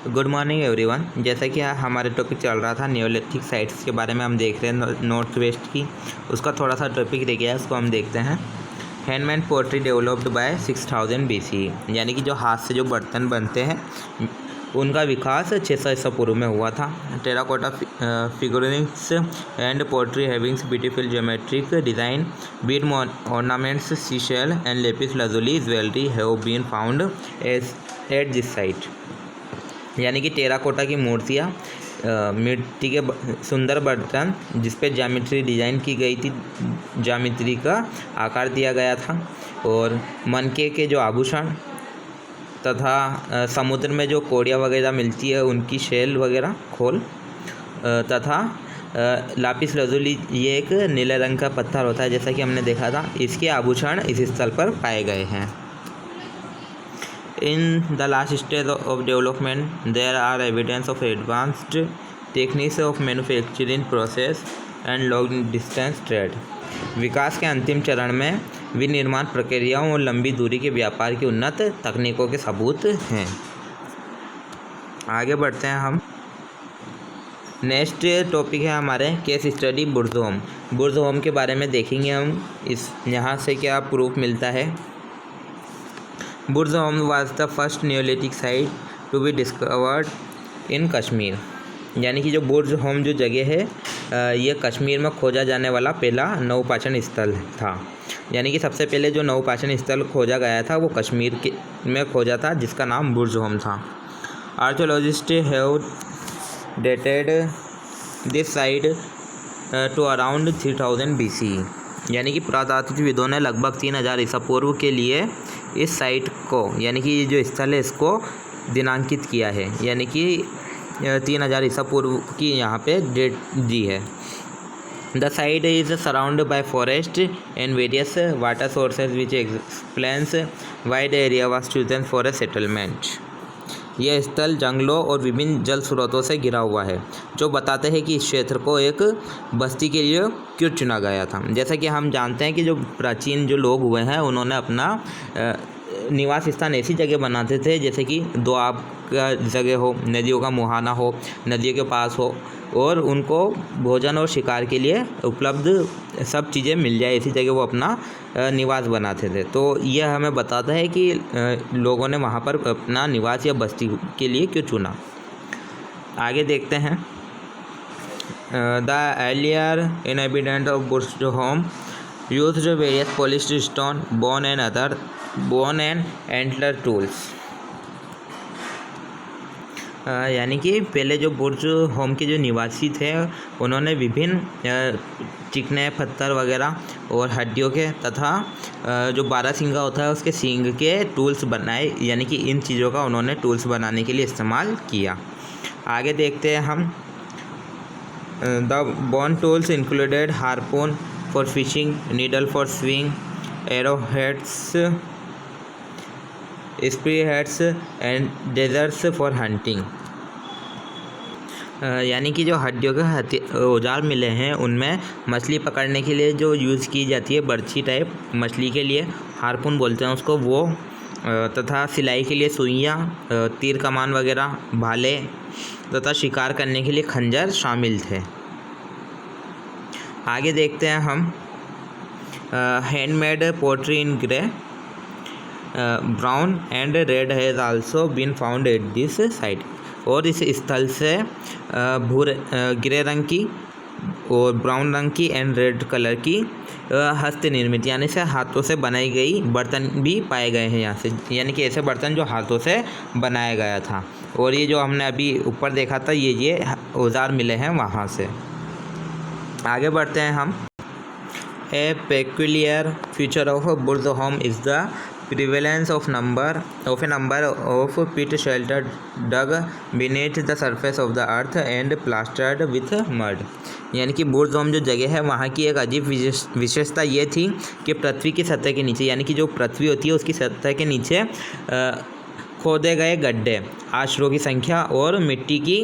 Good morning everyone. जैसा कि हमारे टॉपिक चल रहा था नियोलिथिक साइट्स के बारे में, हम देख रहे हैं नॉर्थ वेस्ट की, उसका थोड़ा सा टॉपिक रह गया है, उसको हम देखते हैं। Handmade pottery developed by 6000 BC, यानी कि जो हाथ से जो बर्तन बनते हैं उनका विकास 600 ईसा पूर्व में हुआ था। Terracotta figurings and pottery having beautiful geometric design, bead ornaments, seashell and lapis lazuli jewellery have been found at this site. यानी कि टेराकोटा की मूर्तियाँ, मिट्टी के सुंदर बर्तन जिस पे ज्यामिट्री डिज़ाइन की गई थी, ज्यामिट्री का आकार दिया गया था, और मनके के जो आभूषण तथा समुद्र में जो कोड़ियाँ वगैरह मिलती है उनकी शेल वगैरह खोल, तथा लापिस लाजुली, ये एक नीले रंग का पत्थर होता है जैसा कि हमने देखा था, इसके आभूषण इस स्थल पर पाए गए हैं। In the last stage of development, there are evidence of advanced techniques of manufacturing process and long distance trade. विकास के अंतिम चरण में विनिर्माण प्रक्रियाओं और लंबी दूरी के व्यापार की उन्नत तकनीकों के सबूत हैं। आगे बढ़ते हैं हम। नेक्स्ट टॉपिक है हमारे केस स्टडी बुर्ज होम। बुर्ज होम के बारे में देखेंगे हम, इस यहाँ से क्या प्रूफ मिलता है। Burzahom was the first neolithic site to be discovered in Kashmir. यानी कि जो बुर्ज होम जो जगह है, ये कश्मीर में खोजा जाने वाला पहला नवपाषाण स्थल था। यानी कि सबसे पहले जो नवपाषाण स्थल खोजा गया था वो कश्मीर के में खोजा था, जिसका नाम बुर्ज होम था। Archaeologist have dated this site to around 3000 BC। यानी कि पुरातात्विदों ने लगभग 3000 ईसा पूर्व के लिए इस साइट को, यानी कि ये जो स्थल है इसको दिनांकित किया है, यानी कि 3000 ईसा पूर्व की यहाँ पे डेट दी है। The site is surrounded by forest and various water sources which explains why the area was chosen for a settlement. यह स्थल जंगलों और विभिन्न जल स्रोतों से घिरा हुआ है, जो बताते हैं कि इस क्षेत्र को एक बस्ती के लिए क्यों चुना गया था। जैसा कि हम जानते हैं कि जो प्राचीन जो लोग हुए हैं उन्होंने अपना निवास स्थान ऐसी जगह बनाते थे जैसे कि दोआब का जगह हो, नदियों का मुहाना हो, नदियों के पास हो, और उनको भोजन और शिकार के लिए उपलब्ध सब चीज़ें मिल जाए, ऐसी जगह वो अपना निवास बनाते थे। तो यह हमें बताता है कि लोगों ने वहाँ पर अपना निवास या बस्ती के लिए क्यों चुना। आगे देखते हैं। The earlier inhabitant of Burj home used various polished stone, bone and antler tools. यानी कि पहले जो बुर्ज होम के जो निवासी थे उन्होंने विभिन्न चिकने पत्थर वगैरह और हड्डियों के तथा जो बारहसिंगा होता है उसके सींग के टूल्स बनाए, यानी कि इन चीज़ों का उन्होंने टूल्स बनाने के लिए इस्तेमाल किया। आगे देखते हैं हम। The bone tools included harpoon for fishing, needle for sewing, arrow heads, spear heads and daggers for hunting. यानी कि जो हड्डियों के औजार मिले हैं उनमें मछली पकड़ने के लिए जो यूज़ की जाती है बर्छी टाइप मछली के लिए, हार्पून बोलते हैं उसको, वो, तथा सिलाई के लिए सुइयाँ, तीर कमान वगैरह, भाले, तथा शिकार करने के लिए खंजर शामिल थे। आगे देखते हैं हम। Handmade pottery in grey, brown and red has also been found at this site. और इस स्थल से भूरे ग्रे रंग की और ब्राउन रंग की एंड रेड कलर की हस्त निर्मित, यानी से हाथों से बनाई गई बर्तन भी पाए गए हैं यहाँ से, यानी कि ऐसे बर्तन जो हाथों से बनाया गया था। और ये जो हमने अभी ऊपर देखा था ये औजार मिले हैं वहाँ से। आगे बढ़ते हैं हम। A peculiar feature of Burzahom is the prevalence of a number of pit shelters dug beneath the surface of the earth and plastered with mud। यानी कि बुर्ज होम जो जगह है वहाँ की एक अजीब विशेषता ये थी कि पृथ्वी की सतह के नीचे, यानी कि जो पृथ्वी होती है उसकी सतह के नीचे खोदे गए गड्ढे, आश्रयों की संख्या और मिट्टी की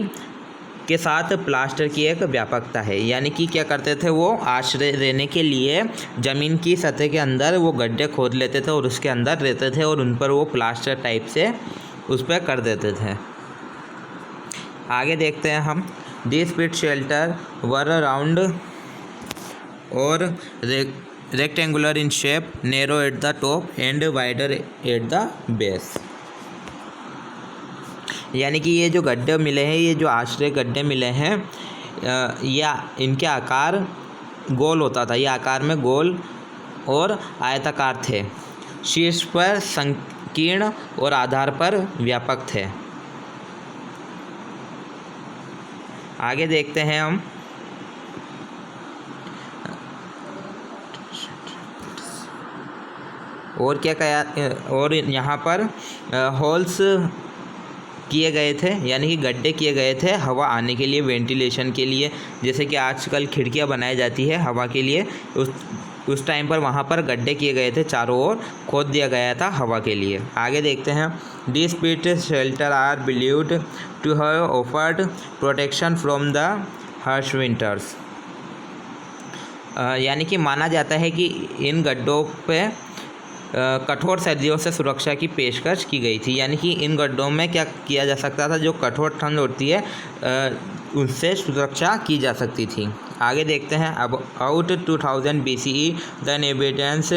के साथ प्लास्टर की एक व्यापकता है। यानी कि क्या करते थे, वो आश्रय रहने के लिए ज़मीन की सतह के अंदर वो गड्ढे खोद लेते थे और उसके अंदर रहते थे और उन पर वो प्लास्टर टाइप से उस पर कर देते थे। आगे देखते हैं हम। This pit shelter were round और rectangular in shape, narrow at the top and wider at the base. यानी कि ये जो गड्ढे मिले हैं, ये जो आश्रय गड्ढे मिले हैं, या इनके आकार गोल होता था। ये आकार में गोल और आयताकार थे, शीर्ष पर संकीर्ण और आधार पर व्यापक थे। आगे देखते हैं हम। और क्या कहा, और यहाँ पर होल्स किए गए थे, यानी कि गड्ढे किए गए थे हवा आने के लिए, वेंटिलेशन के लिए। जैसे कि आजकल खिड़कियाँ बनाई जाती है हवा के लिए, उस टाइम पर वहाँ पर गड्ढे किए गए थे, चारों ओर खोद दिया गया था हवा के लिए। आगे देखते हैं। This pit shelter are believed to have offered protection from the harsh winters. यानी कि माना जाता है कि इन गड्ढों पे कठोर सर्दियों से सुरक्षा की पेशकश की गई थी। यानी कि इन गड्ढों में क्या किया जा सकता था, जो कठोर ठंड होती है उनसे सुरक्षा की जा सकती थी। आगे देखते हैं। अब out 2000 BCE the inhabitants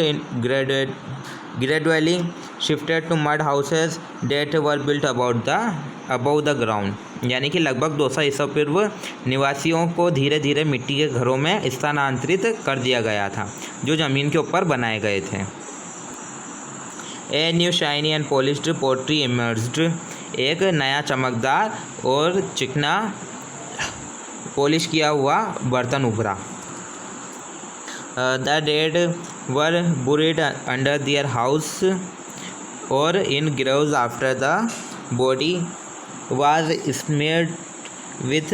gradually shifted to mud houses that were built above the ground। यानी कि लगभग 200 ईसा पूर्व निवासियों को धीरे धीरे मिट्टी के घरों में स्थानांतरित कर दिया गया था, जो ज़मीन के ऊपर बनाए गए थे। A new shiny and polished pottery emerged. एक नया चमकदार और चिकना पॉलिश किया हुआ बर्तन उभरा। The dead were buried under their house और in graves after the body was smeared with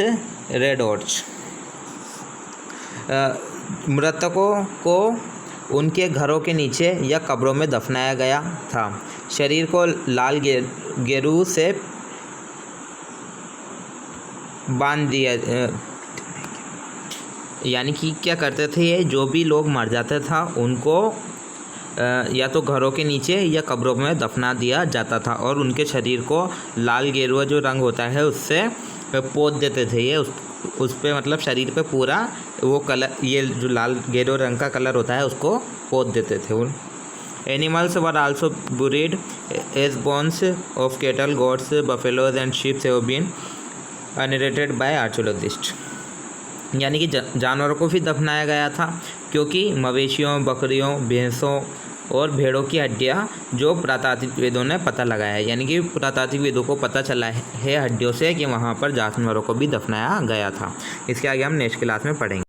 red ऑर्च। मृतकों को उनके घरों के नीचे या कब्रों में दफनाया गया था। शरीर को लाल गेरू से बांध दिया। यानी कि क्या करते थे ये, जो भी लोग मर जाते था उनको या तो घरों के नीचे या कब्रों में दफना दिया जाता था, और उनके शरीर को लाल गेरुआ जो रंग होता है उससे पोत देते थे। ये उस पे मतलब शरीर पे पूरा वो कलर, ये जो लाल गेरुआ रंग का कलर होता है उसको पोत देते थे उन। Animals were also buried as bones of cattle, goats, buffaloes and sheeps have been narrated by archaeologist. यानी कि जानवरों को भी दफनाया गया था, क्योंकि मवेशियों, बकरियों, भैंसों और भेड़ों की हड्डियाँ जो पुरातात्विक वेदों ने पता लगाया है। यानी कि पुरातात्विक वेदों को पता चला है हड्डियों से कि वहाँ पर जानवरों को भी दफनाया गया था। इसके आगे हम नेक्स्ट क्लास में पढ़ेंगे।